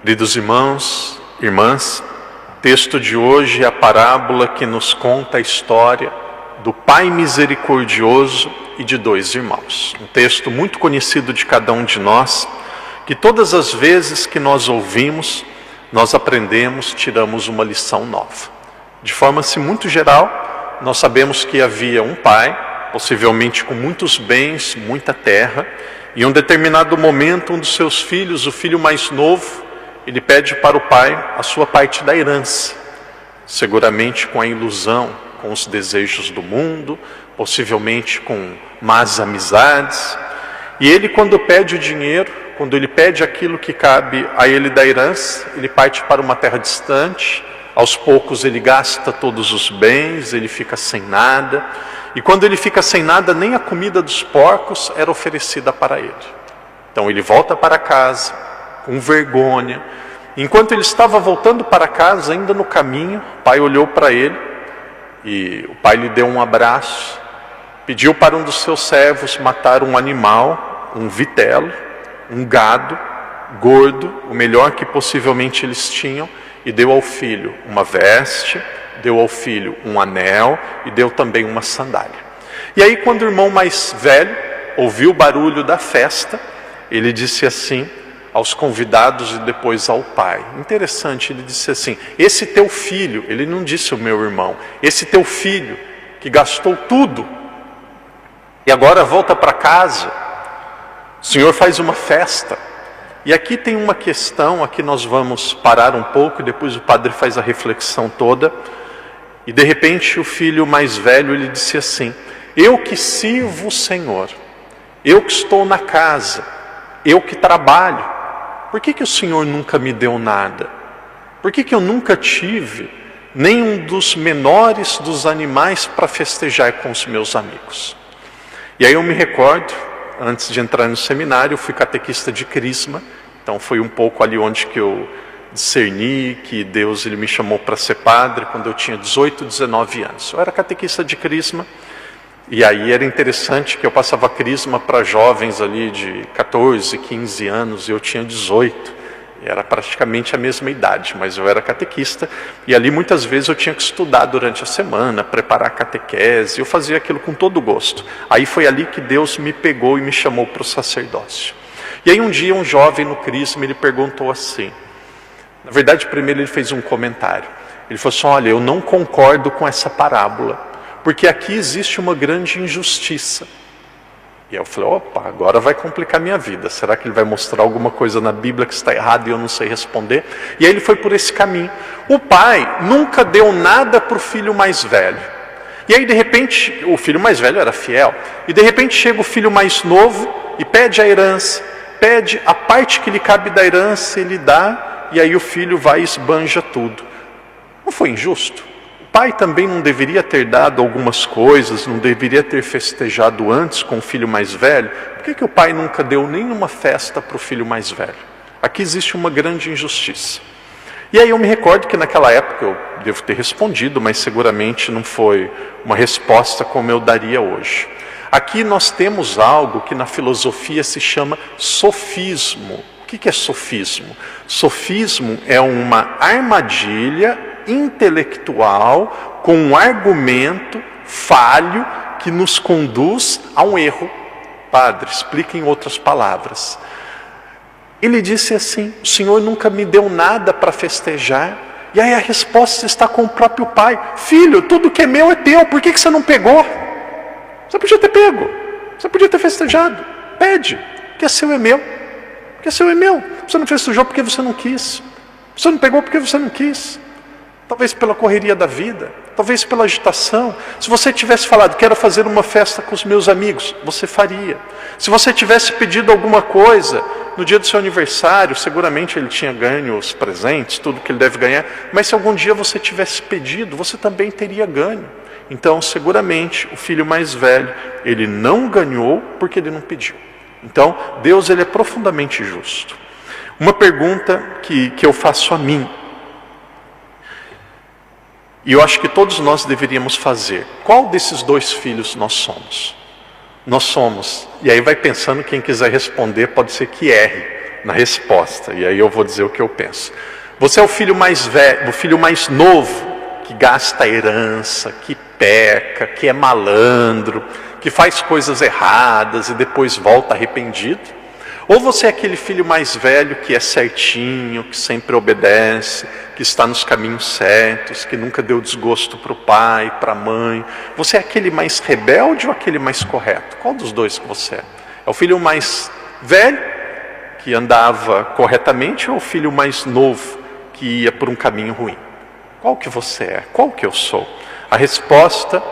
Queridos irmãos, irmãs, o texto de hoje é a parábola que nos conta a história do Pai misericordioso e de dois irmãos. Um texto muito conhecido de cada um de nós, que todas as vezes que nós ouvimos, nós aprendemos, tiramos uma lição nova. De forma assim muito geral, nós sabemos que havia um pai, possivelmente com muitos bens, muita terra, e em um determinado momento um dos seus filhos, o filho mais novo, ele pede para o pai a sua parte da herança, seguramente com a ilusão, com os desejos do mundo, possivelmente com más amizades. E ele, quando pede o dinheiro, quando ele pede aquilo que cabe a ele da herança, ele parte para uma terra distante, aos poucos ele gasta todos os bens, ele fica sem nada, e quando ele fica sem nada, nem a comida dos porcos era oferecida para ele. Então ele volta para casa, com vergonha. Enquanto ele estava voltando para casa, ainda no caminho, o pai olhou para ele, e o pai lhe deu um abraço, pediu para um dos seus servos matar um animal, um vitelo, um gado, gordo, o melhor que possivelmente eles tinham, e deu ao filho uma veste, deu ao filho um anel, e deu também uma sandália. E aí quando o irmão mais velho ouviu o barulho da festa, ele disse assim aos convidados e depois ao pai. Interessante, ele disse assim: esse teu filho, ele não disse o meu irmão, esse teu filho que gastou tudo e agora volta para casa, o Senhor faz uma festa. E aqui tem uma questão, aqui nós vamos parar um pouco e depois o padre faz a reflexão toda. E de repente o filho mais velho, ele disse assim: eu que sirvo o Senhor, eu que estou na casa, eu que trabalho, por que o Senhor nunca me deu nada? Por que eu nunca tive nenhum dos menores dos animais para festejar com os meus amigos? E aí eu me recordo, antes de entrar no seminário, eu fui catequista de Crisma, então foi um pouco ali onde que eu discerni que Deus ele me chamou para ser padre, quando eu tinha 18, 19 anos. Eu era catequista de Crisma, e aí era interessante que eu passava crisma para jovens ali de 14, 15 anos, e eu tinha 18. Era praticamente a mesma idade, mas eu era catequista, e ali muitas vezes eu tinha que estudar durante a semana, preparar a catequese, eu fazia aquilo com todo gosto. Aí foi ali que Deus me pegou e me chamou para o sacerdócio. E aí um dia um jovem no crisma, ele perguntou assim, na verdade primeiro ele fez um comentário, ele falou assim: olha, eu não concordo com essa parábola, porque aqui existe uma grande injustiça. E eu falei: opa, agora vai complicar minha vida. Será que ele vai mostrar alguma coisa na Bíblia que está errada e eu não sei responder? E aí ele foi por esse caminho. O pai nunca deu nada para o filho mais velho. E aí de repente, o filho mais velho era fiel. E de repente chega o filho mais novo e pede a herança. Pede a parte que lhe cabe da herança, ele dá. E aí o filho vai e esbanja tudo. Não foi injusto? O pai também não deveria ter dado algumas coisas, não deveria ter festejado antes com o filho mais velho? Por que o pai nunca deu nenhuma festa para o filho mais velho? Aqui existe uma grande injustiça. E aí eu me recordo que naquela época eu devo ter respondido, mas seguramente não foi uma resposta como eu daria hoje. Aqui nós temos algo que na filosofia se chama sofismo. O que é sofismo? Sofismo é uma armadilha intelectual com um argumento falho que nos conduz a um erro. Padre, explica em outras palavras. Ele disse assim: o Senhor nunca me deu nada para festejar. E aí a resposta está com o próprio pai: filho, tudo que é meu é teu, por que você não pegou? Você podia ter pego, você podia ter festejado. Pede, o que é seu é meu, o que é seu é meu. Você não festejou porque você não quis, você não pegou porque você não quis. Talvez pela correria da vida, talvez pela agitação. Se você tivesse falado: quero fazer uma festa com os meus amigos, você faria. Se você tivesse pedido alguma coisa no dia do seu aniversário, seguramente ele tinha ganho os presentes, tudo que ele deve ganhar. Mas se algum dia você tivesse pedido, você também teria ganho. Então seguramente o filho mais velho, ele não ganhou porque ele não pediu. Então Deus ele é profundamente justo. Uma pergunta que eu faço a mim, e eu acho que todos nós deveríamos fazer: qual desses dois filhos nós somos? Nós somos, e aí vai pensando, quem quiser responder pode ser que erre, na resposta, e aí eu vou dizer o que eu penso. Você é o filho mais velho, o filho mais novo, que gasta a herança, que peca, que é malandro, que faz coisas erradas e depois volta arrependido? Ou você é aquele filho mais velho que é certinho, que sempre obedece, que está nos caminhos certos, que nunca deu desgosto para o pai, para a mãe? Você é aquele mais rebelde ou aquele mais correto? Qual dos dois que você é? É o filho mais velho, que andava corretamente, ou o filho mais novo, que ia por um caminho ruim? Qual que você é? Qual que eu sou? A resposta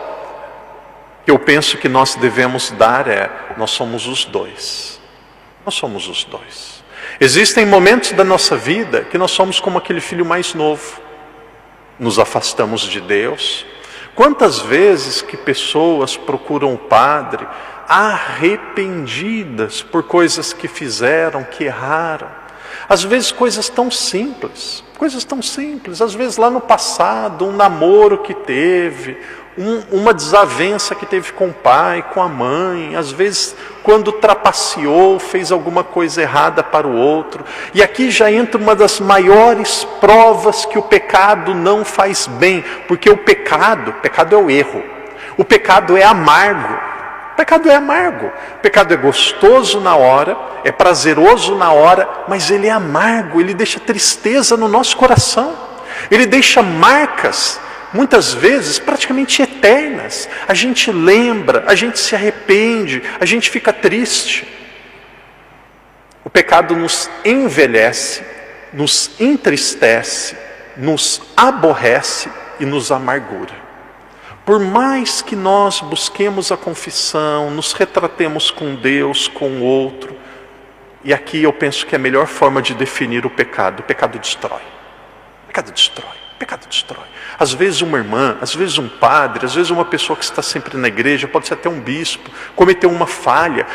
que eu penso que nós devemos dar é: nós somos os dois. Nós somos os dois. Existem momentos da nossa vida que nós somos como aquele filho mais novo. Nos afastamos de Deus. Quantas vezes que pessoas procuram o padre arrependidas por coisas que fizeram, que erraram. Às vezes coisas tão simples, às vezes lá no passado, um namoro que teve, uma desavença que teve com o pai, com a mãe, às vezes quando trapaceou, fez alguma coisa errada para o outro. E aqui já entra uma das maiores provas que o pecado não faz bem, porque o pecado é o erro, o pecado é amargo. O pecado é amargo, o pecado é gostoso na hora, é prazeroso na hora, mas ele é amargo, ele deixa tristeza no nosso coração, ele deixa marcas, muitas vezes praticamente eternas. A gente lembra, a gente se arrepende, a gente fica triste. O pecado nos envelhece, nos entristece, nos aborrece e nos amargura. Por mais que nós busquemos a confissão, nos retratemos com Deus, com o outro, e aqui eu penso que é a melhor forma de definir o pecado destrói. O pecado destrói, o pecado destrói. Às vezes uma irmã, às vezes um padre, às vezes uma pessoa que está sempre na igreja, pode ser até um bispo, cometeu uma falha,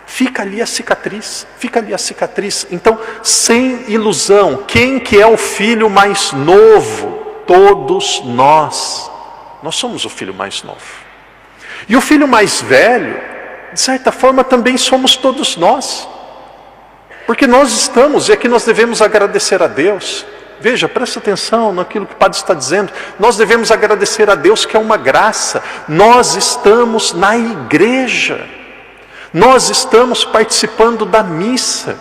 fica ali a cicatriz. Então, sem ilusão, quem que é o filho mais novo? Todos nós. Nós somos o filho mais novo. E o filho mais velho, de certa forma, também somos todos nós. Porque nós estamos, e aqui nós devemos agradecer a Deus. Veja, presta atenção naquilo que o padre está dizendo. Nós devemos agradecer a Deus, que é uma graça. Nós estamos na igreja. Nós estamos participando da missa.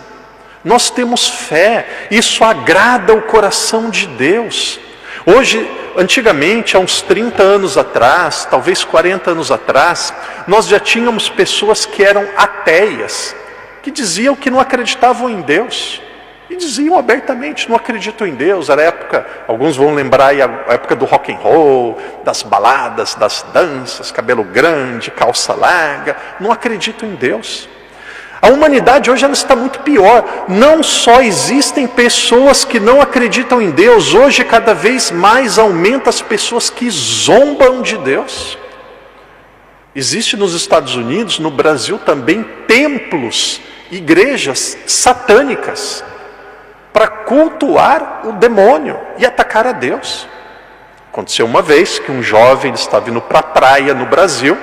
Nós temos fé. Isso agrada o coração de Deus. Hoje, antigamente, há uns 30 anos atrás, talvez 40 anos atrás, nós já tínhamos pessoas que eram ateias, que diziam que não acreditavam em Deus. E diziam abertamente: não acredito em Deus. Era a época, alguns vão lembrar aí, a época do rock and roll, das baladas, das danças, cabelo grande, calça larga. Não acredito em Deus. A humanidade hoje ela está muito pior. Não só existem pessoas que não acreditam em Deus, hoje cada vez mais aumenta as pessoas que zombam de Deus. Existe nos Estados Unidos, no Brasil também, templos, igrejas satânicas, para cultuar o demônio e atacar a Deus. Aconteceu uma vez que um jovem estava indo para a praia no Brasil,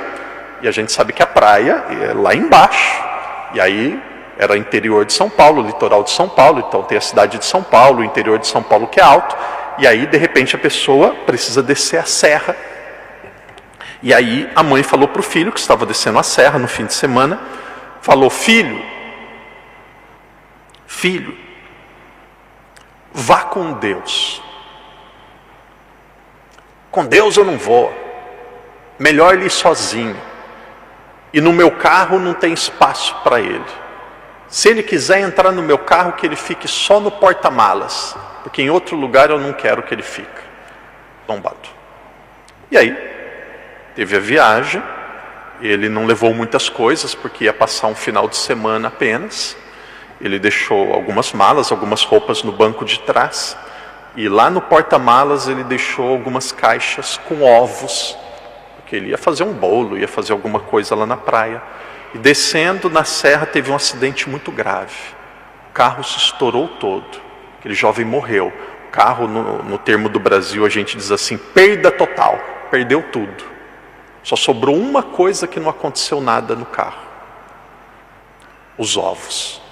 e a gente sabe que a praia é lá embaixo. E aí, era interior de São Paulo, litoral de São Paulo, então tem a cidade de São Paulo, o interior de São Paulo que é alto, e aí de repente a pessoa precisa descer a serra. E aí a mãe falou para o filho, que estava descendo a serra no fim de semana, falou: filho, vá com Deus. Com Deus eu não vou, melhor ele ir sozinho. E no meu carro não tem espaço para ele. Se ele quiser entrar no meu carro, que ele fique só no porta-malas, porque em outro lugar eu não quero que ele fique. Zombado. E aí, teve a viagem, ele não levou muitas coisas, porque ia passar um final de semana apenas. Ele deixou algumas malas, algumas roupas no banco de trás, e lá no porta-malas ele deixou algumas caixas com ovos, que ele ia fazer um bolo, ia fazer alguma coisa lá na praia. E descendo na serra teve um acidente muito grave. O carro se estourou todo. Aquele jovem morreu. O carro, no termo do Brasil, a gente diz assim: perda total. Perdeu tudo. Só sobrou uma coisa que não aconteceu nada no carro: os ovos.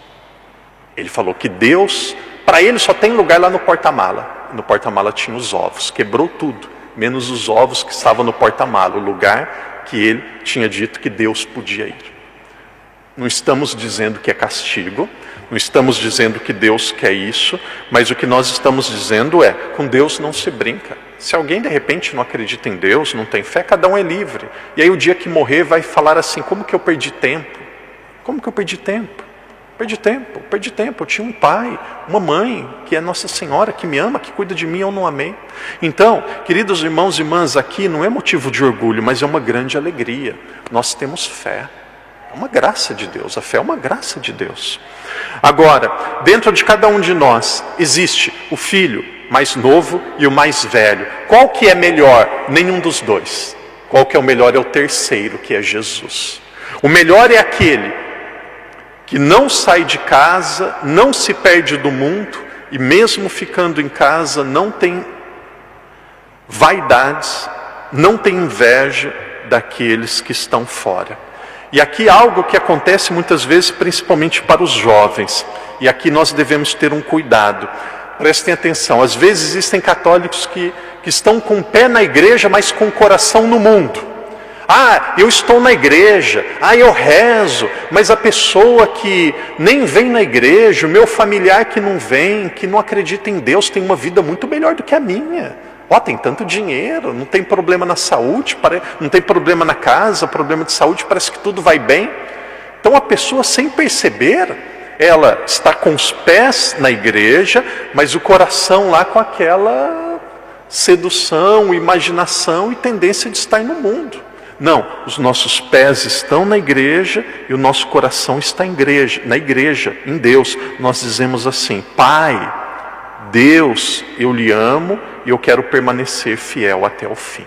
Ele falou que Deus, para ele só tem lugar lá no porta-mala. No porta-mala tinha os ovos, quebrou tudo, menos os ovos que estavam no porta-mala, o lugar que ele tinha dito que Deus podia ir. Não estamos dizendo que é castigo, não estamos dizendo que Deus quer isso, mas o que nós estamos dizendo é, com Deus não se brinca. Se alguém de repente não acredita em Deus, não tem fé, cada um é livre. E aí o dia que morrer vai falar assim, como que eu perdi tempo? Como que eu perdi tempo? Perdi tempo. Eu tinha um pai, uma mãe, que é Nossa Senhora, que me ama, que cuida de mim, eu não amei. Então, queridos irmãos e irmãs, aqui não é motivo de orgulho, mas é uma grande alegria. Nós temos fé. É uma graça de Deus, a fé é uma graça de Deus. Agora, dentro de cada um de nós, existe o filho mais novo e o mais velho. Qual que é melhor? Nenhum dos dois. Qual que é o melhor? É o terceiro, que é Jesus. O melhor é aquele que não sai de casa, não se perde do mundo, e mesmo ficando em casa, não tem vaidades, não tem inveja daqueles que estão fora. E aqui algo que acontece muitas vezes, principalmente para os jovens, e aqui nós devemos ter um cuidado. Prestem atenção, às vezes existem católicos que estão com o pé na igreja, mas com o coração no mundo. Ah, eu estou na igreja, eu rezo, mas a pessoa que nem vem na igreja, o meu familiar que não vem, que não acredita em Deus, tem uma vida muito melhor do que a minha. Tem tanto dinheiro, não tem problema na saúde, não tem problema na casa, problema de saúde, parece que tudo vai bem. Então a pessoa, sem perceber, ela está com os pés na igreja, mas o coração lá com aquela sedução, imaginação e tendência de estar no mundo. Não, os nossos pés estão na igreja e o nosso coração está na igreja, em Deus. Nós dizemos assim, Pai, Deus, eu lhe amo e eu quero permanecer fiel até o fim.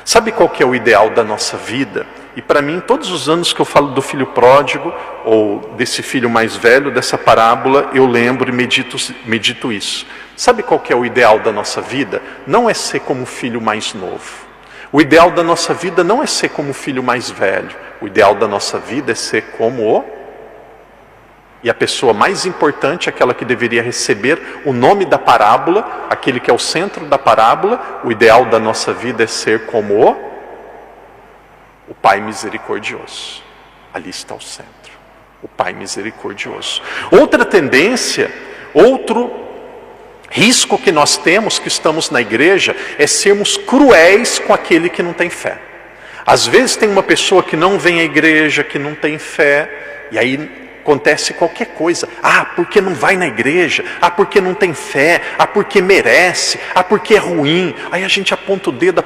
Sabe qual que é o ideal da nossa vida? E para mim, todos os anos que eu falo do filho pródigo, ou desse filho mais velho, dessa parábola, eu lembro e medito isso. Sabe qual que é o ideal da nossa vida? Não é ser como o filho mais novo. O ideal da nossa vida não é ser como o filho mais velho. O ideal da nossa vida é ser como o... E a pessoa mais importante, aquela que deveria receber o nome da parábola, aquele que é o centro da parábola, o ideal da nossa vida é ser como o Pai misericordioso. Ali está o centro, o Pai misericordioso. Outra tendência, outro risco que nós temos, que estamos na igreja, é sermos cruéis com aquele que não tem fé. Às vezes tem uma pessoa que não vem à igreja, que não tem fé, e aí acontece qualquer coisa. Porque não vai na igreja. Porque não tem fé. Porque merece. porque é ruim. Aí a gente aponta o dedo,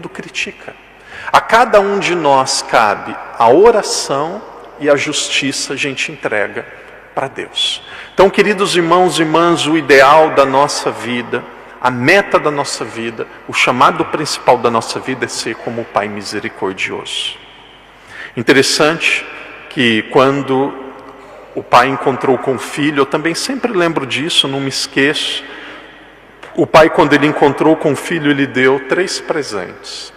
critica. A cada um de nós cabe a oração e a justiça, a gente entrega para Deus. Então, queridos irmãos e irmãs, o ideal da nossa vida, a meta da nossa vida, o chamado principal da nossa vida é ser como o Pai misericordioso. Interessante que quando o pai encontrou com o filho, eu também sempre lembro disso, não me esqueço. O pai, quando ele encontrou com o filho, ele deu 3 presentes: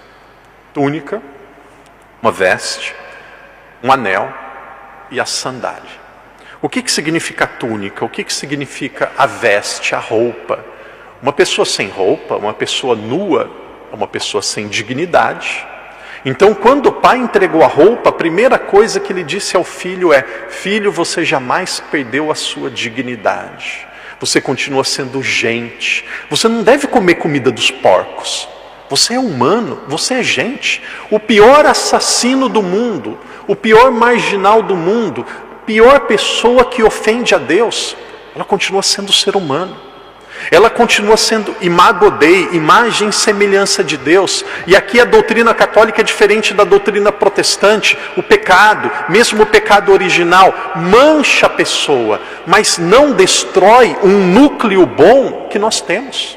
túnica, uma veste, um anel e a sandália. O que significa a túnica? O que significa a veste, a roupa? Uma pessoa sem roupa, uma pessoa nua, é uma pessoa sem dignidade. Então, quando o pai entregou a roupa, a primeira coisa que ele disse ao filho é: filho, você jamais perdeu a sua dignidade. Você continua sendo gente. Você não deve comer comida dos porcos. Você é humano, você é gente. O pior assassino do mundo, o pior marginal do mundo, a pior pessoa que ofende a Deus, ela continua sendo ser humano. Ela continua sendo imago Dei, imagem e semelhança de Deus. E aqui a doutrina católica é diferente da doutrina protestante. O pecado, mesmo o pecado original, mancha a pessoa, mas não destrói um núcleo bom que nós temos.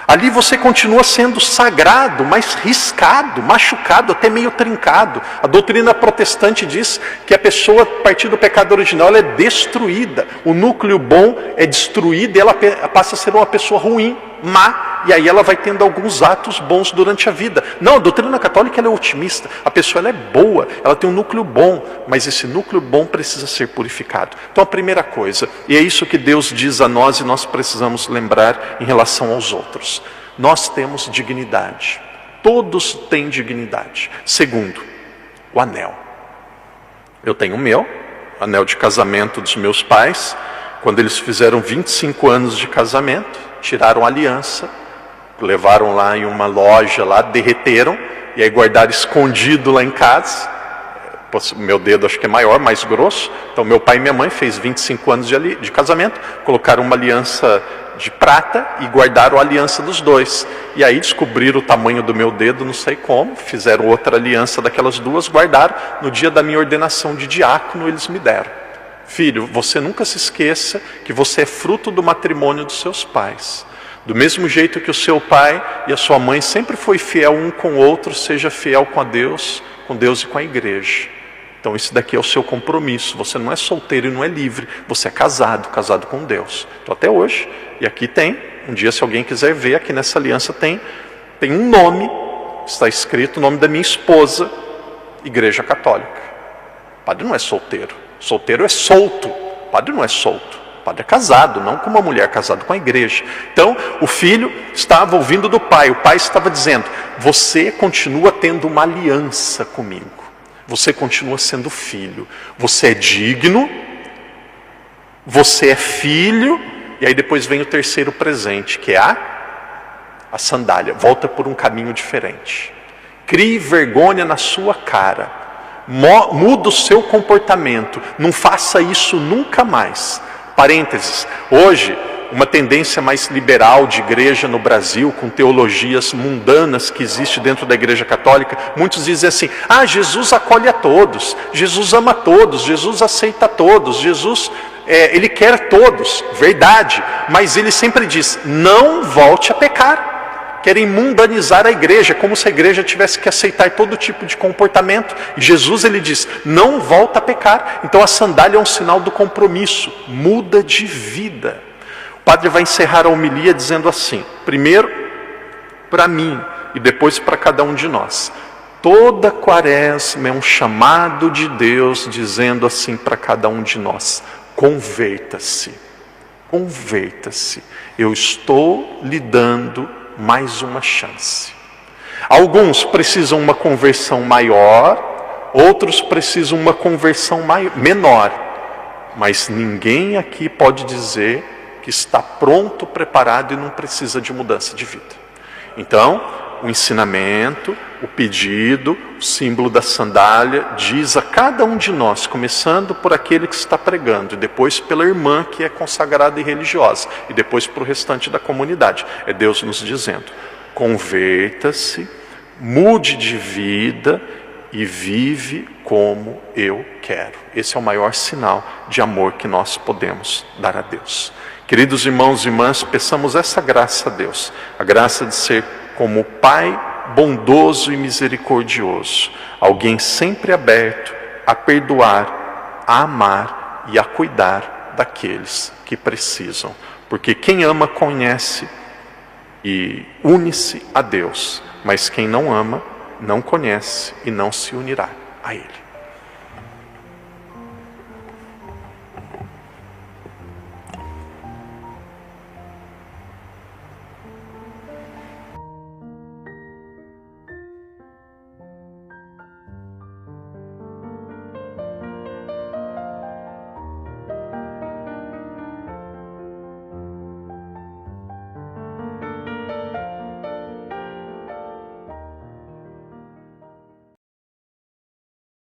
Ali você continua sendo sagrado, mas riscado, machucado, até meio trincado. A doutrina protestante diz que a pessoa, a partir do pecado original, ela é destruída. O núcleo bom é destruído e ela passa a ser uma pessoa ruim, má. e aí ela vai tendo alguns atos bons durante a vida. Não, a doutrina católica ela é otimista, a pessoa ela é boa, ela tem um núcleo bom, mas esse núcleo bom precisa ser purificado. Então a primeira coisa, e é isso que Deus diz a nós e nós precisamos lembrar em relação aos outros: nós temos dignidade, todos têm dignidade. Segundo, o anel. Eu tenho o meu anel de casamento dos meus pais. Quando eles fizeram 25 anos de casamento, tiraram a aliança, levaram lá em uma loja, lá derreteram, e aí guardaram escondido lá em casa. Meu dedo acho que é maior, mais grosso. Então meu pai e minha mãe fez 25 anos de casamento, colocaram uma aliança de prata e guardaram a aliança dos dois. E aí descobriram o tamanho do meu dedo, não sei como, fizeram outra aliança daquelas duas, guardaram. No dia da minha ordenação de diácono eles me deram. Filho, você nunca se esqueça que você é fruto do matrimônio dos seus pais. Do mesmo jeito que o seu pai e a sua mãe sempre foi fiel um com o outro, seja fiel com Deus e com a igreja. Então isso daqui é o seu compromisso. Você não é solteiro e não é livre, você é casado com Deus. Então até hoje, e aqui tem, um dia se alguém quiser ver, aqui nessa aliança tem um nome, está escrito o nome da minha esposa, Igreja Católica. O padre não é solteiro. Solteiro é solto, o padre não é solto, o padre é casado, não com uma mulher, casado com a igreja. Então o filho estava ouvindo do pai, o pai estava dizendo: você continua tendo uma aliança comigo, você continua sendo filho, você é digno, você é filho. E aí depois vem o terceiro presente, que é a sandália. Volta por um caminho diferente, crie vergonha na sua cara, muda o seu comportamento, não faça isso nunca mais. Parênteses, hoje uma tendência mais liberal de igreja no Brasil, com teologias mundanas que existe dentro da igreja católica, muitos dizem assim: Jesus acolhe a todos, Jesus ama todos, Jesus aceita todos, Jesus ele quer todos. Verdade, mas ele sempre diz: não volte a pecar. Querem mundanizar a igreja, como se a igreja tivesse que aceitar todo tipo de comportamento. E Jesus ele diz: não volta a pecar. Então a sandália é um sinal do compromisso, muda de vida. O padre vai encerrar a homilia dizendo assim: primeiro para mim e depois para cada um de nós, toda quaresma é um chamado de Deus dizendo assim para cada um de nós: converta-se, converta-se, eu estou lhe dando mais uma chance. Alguns precisam uma conversão maior, outros precisam uma conversão menor, mas ninguém aqui pode dizer que está pronto, preparado e não precisa de mudança de vida. Então, o ensinamento, o pedido, o símbolo da sandália diz a cada um de nós, começando por aquele que está pregando, e depois pela irmã que é consagrada e religiosa, e depois para o restante da comunidade. É Deus nos dizendo: converta-se, mude de vida e vive como eu quero. Esse é o maior sinal de amor que nós podemos dar a Deus. Queridos irmãos e irmãs, peçamos essa graça a Deus, a graça de ser como o Pai bondoso e misericordioso, alguém sempre aberto a perdoar, a amar e a cuidar daqueles que precisam. Porque quem ama conhece e une-se a Deus, mas quem não ama não conhece e não se unirá a Ele.